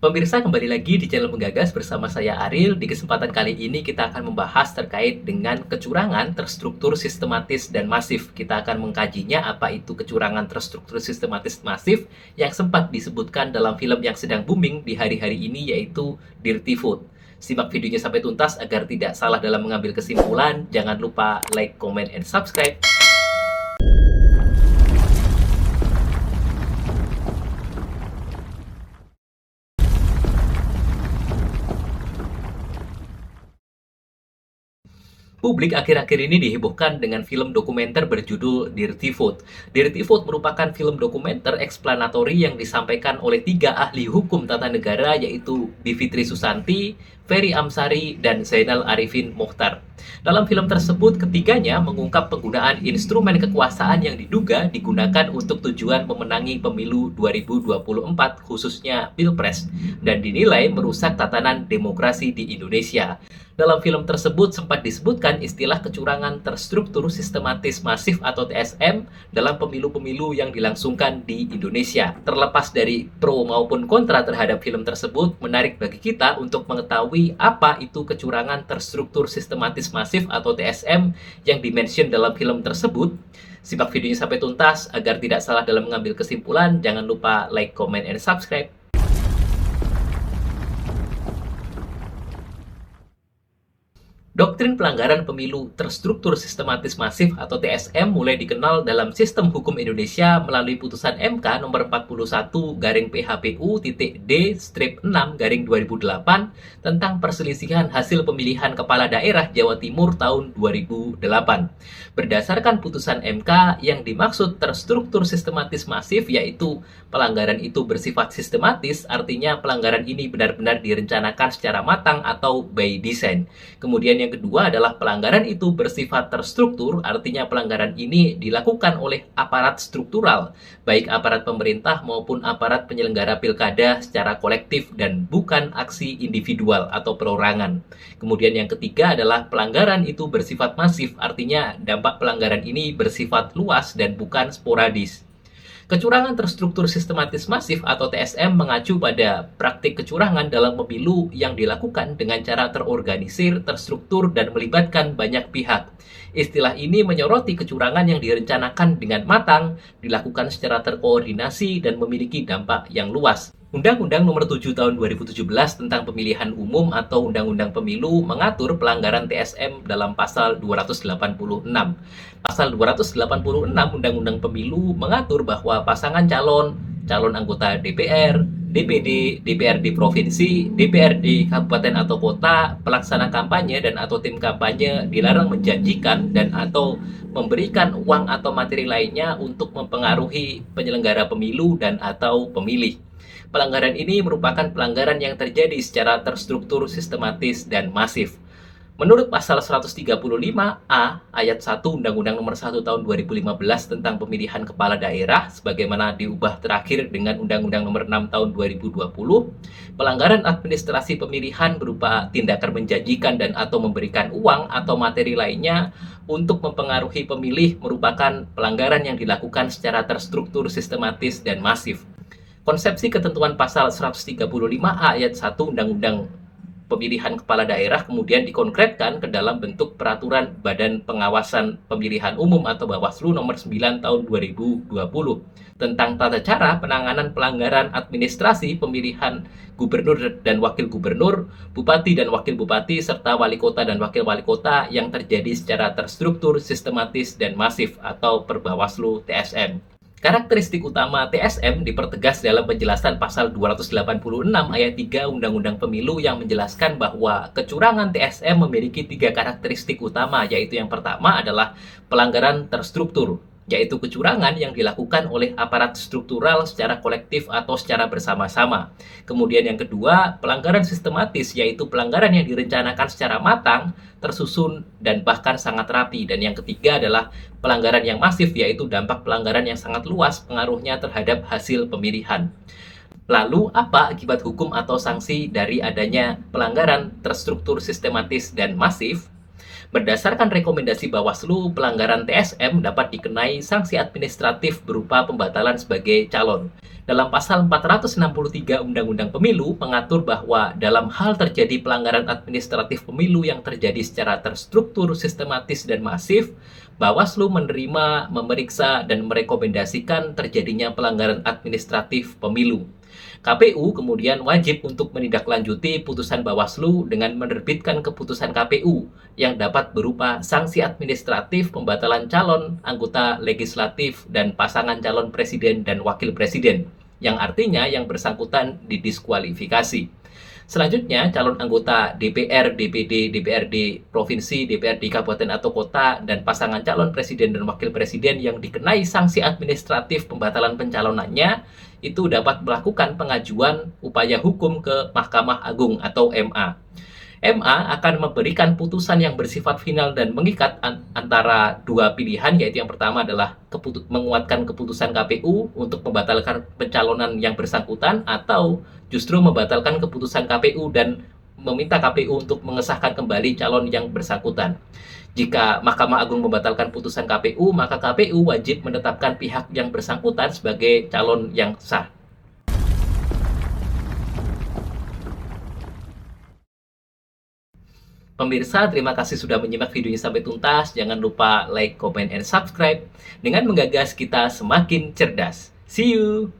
Pemirsa, kembali lagi di channel Menggagas bersama saya Ariel. Di kesempatan kali ini kita akan membahas terkait dengan kecurangan terstruktur, sistematis, dan masif. Kita akan mengkajinya apa itu kecurangan terstruktur, sistematis, masif yang sempat disebutkan dalam film yang sedang booming di hari-hari ini, yaitu Dirty Food. Simak videonya sampai tuntas agar tidak salah dalam mengambil kesimpulan. Jangan lupa like, comment, and subscribe. Publik akhir-akhir ini dihebohkan dengan film dokumenter berjudul Dirty Food. Dirty Food merupakan film dokumenter eksplanatori yang disampaikan oleh 3 ahli hukum tata negara, yaitu Bivitri Susanti, Ferry Amsari, dan Zainal Arifin Mokhtar. Dalam film tersebut, ketiganya mengungkap penggunaan instrumen kekuasaan yang diduga digunakan untuk tujuan memenangi pemilu 2024, khususnya Pilpres, dan dinilai merusak tatanan demokrasi di Indonesia. Dalam film tersebut sempat disebutkan istilah kecurangan terstruktur, sistematis, masif atau TSM dalam pemilu-pemilu yang dilangsungkan di Indonesia. Terlepas dari pro maupun kontra terhadap film tersebut, menarik bagi kita untuk mengetahui apa itu kecurangan terstruktur, sistematis, masif atau TSM yang dimention dalam film tersebut. Simak videonya sampai tuntas agar tidak salah dalam mengambil kesimpulan. Jangan lupa like, comment, and subscribe. Doktrin pelanggaran pemilu terstruktur, sistematis, masif atau TSM mulai dikenal dalam sistem hukum Indonesia melalui putusan MK nomor 41/PHPU-D-6/2008 tentang perselisihan hasil pemilihan kepala daerah Jawa Timur tahun 2008. Berdasarkan putusan MK, yang dimaksud terstruktur, sistematis, masif yaitu pelanggaran itu bersifat sistematis, artinya pelanggaran ini benar-benar direncanakan secara matang atau by design. Kemudian yang kedua adalah pelanggaran itu bersifat terstruktur, artinya pelanggaran ini dilakukan oleh aparat struktural, baik aparat pemerintah maupun aparat penyelenggara pilkada secara kolektif dan bukan aksi individual atau perorangan. Kemudian yang ketiga adalah pelanggaran itu bersifat masif, artinya dampak pelanggaran ini bersifat luas dan bukan sporadis. Kecurangan terstruktur, sistematis, masif atau TSM mengacu pada praktik kecurangan dalam pemilu yang dilakukan dengan cara terorganisir, terstruktur, dan melibatkan banyak pihak. Istilah ini menyoroti kecurangan yang direncanakan dengan matang, dilakukan secara terkoordinasi, dan memiliki dampak yang luas. Undang-Undang Nomor 7 Tahun 2017 tentang Pemilihan Umum atau Undang-Undang Pemilu mengatur pelanggaran TSM dalam pasal 286. Pasal 286 Undang-Undang Pemilu mengatur bahwa pasangan calon anggota DPR, DPD, DPRD provinsi, DPRD kabupaten atau kota, pelaksana kampanye dan atau tim kampanye dilarang menjanjikan dan atau memberikan uang atau materi lainnya untuk mempengaruhi penyelenggara pemilu dan atau pemilih. Pelanggaran ini merupakan pelanggaran yang terjadi secara terstruktur, sistematis, dan masif. Menurut pasal 135A ayat 1 Undang-Undang Nomor 1 Tahun 2015 tentang Pemilihan Kepala Daerah sebagaimana diubah terakhir dengan Undang-Undang Nomor 6 Tahun 2020, pelanggaran administrasi pemilihan berupa tindakan menjanjikan dan atau memberikan uang atau materi lainnya untuk mempengaruhi pemilih merupakan pelanggaran yang dilakukan secara terstruktur, sistematis, dan masif. Konsepsi ketentuan pasal 135A ayat 1 Undang-Undang Pemilihan Kepala Daerah kemudian dikonkretkan ke dalam bentuk peraturan Badan Pengawasan Pemilihan Umum atau Bawaslu nomor 9 tahun 2020 tentang tata cara penanganan pelanggaran administrasi pemilihan gubernur dan wakil gubernur, bupati dan wakil bupati, serta wali kota dan wakil wali kota yang terjadi secara terstruktur, sistematis, dan masif atau perbawaslu TSM. Karakteristik utama TSM dipertegas dalam penjelasan pasal 286 ayat 3 Undang-Undang Pemilu yang menjelaskan bahwa kecurangan TSM memiliki 3 karakteristik utama, yaitu yang pertama adalah pelanggaran terstruktur, yaitu kecurangan yang dilakukan oleh aparat struktural secara kolektif atau secara bersama-sama. Kemudian yang kedua, pelanggaran sistematis, yaitu pelanggaran yang direncanakan secara matang, tersusun, dan bahkan sangat rapi. Dan yang ketiga adalah pelanggaran yang masif, yaitu dampak pelanggaran yang sangat luas pengaruhnya terhadap hasil pemilihan. Lalu, apa akibat hukum atau sanksi dari adanya pelanggaran terstruktur, sistematis, dan masif? Berdasarkan rekomendasi Bawaslu, pelanggaran TSM dapat dikenai sanksi administratif berupa pembatalan sebagai calon. Dalam pasal 463 Undang-Undang Pemilu mengatur bahwa dalam hal terjadi pelanggaran administratif pemilu yang terjadi secara terstruktur, sistematis, dan masif, Bawaslu menerima, memeriksa, dan merekomendasikan terjadinya pelanggaran administratif pemilu. KPU kemudian wajib untuk menindaklanjuti putusan Bawaslu dengan menerbitkan keputusan KPU yang dapat berupa sanksi administratif pembatalan calon anggota legislatif dan pasangan calon presiden dan wakil presiden, yang artinya yang bersangkutan didiskualifikasi. Selanjutnya, calon anggota DPR, DPD, DPRD Provinsi, DPRD Kabupaten atau Kota, dan pasangan calon presiden dan wakil presiden yang dikenai sanksi administratif pembatalan pencalonannya itu dapat melakukan pengajuan upaya hukum ke Mahkamah Agung atau MA. MA akan memberikan putusan yang bersifat final dan mengikat antara dua pilihan, yaitu yang pertama adalah menguatkan keputusan KPU untuk membatalkan pencalonan yang bersangkutan, atau justru membatalkan keputusan KPU dan meminta KPU untuk mengesahkan kembali calon yang bersangkutan. Jika Mahkamah Agung membatalkan putusan KPU, maka KPU wajib menetapkan pihak yang bersangkutan sebagai calon yang sah. Pemirsa, terima kasih sudah menyimak videonya sampai tuntas. Jangan lupa like, comment, and subscribe dengan menggagas kita semakin cerdas. See you!